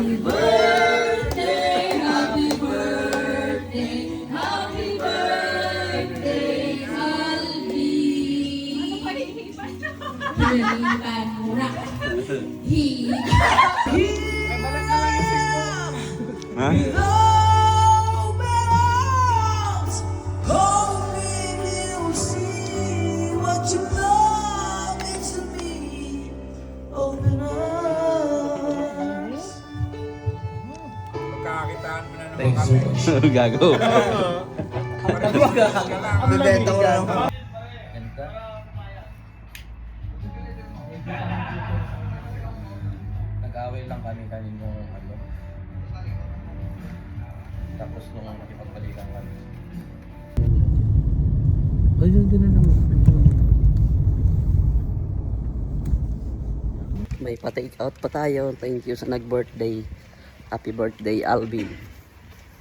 Happy birthday, happy birthday, happy birthday, Alvin. Ano pa hinihipan? Hinihipan muna. Ha? Pagkakakitaan mo na naman kami. Gago. Bibenta ko lang. Nag-away lang kami kanino ano. Tapos nung nakipagpalitan kami. Ayun din na naman. May pa-take out pa tayo. Thank you sa nag-birthday. Happy birthday, Alvin.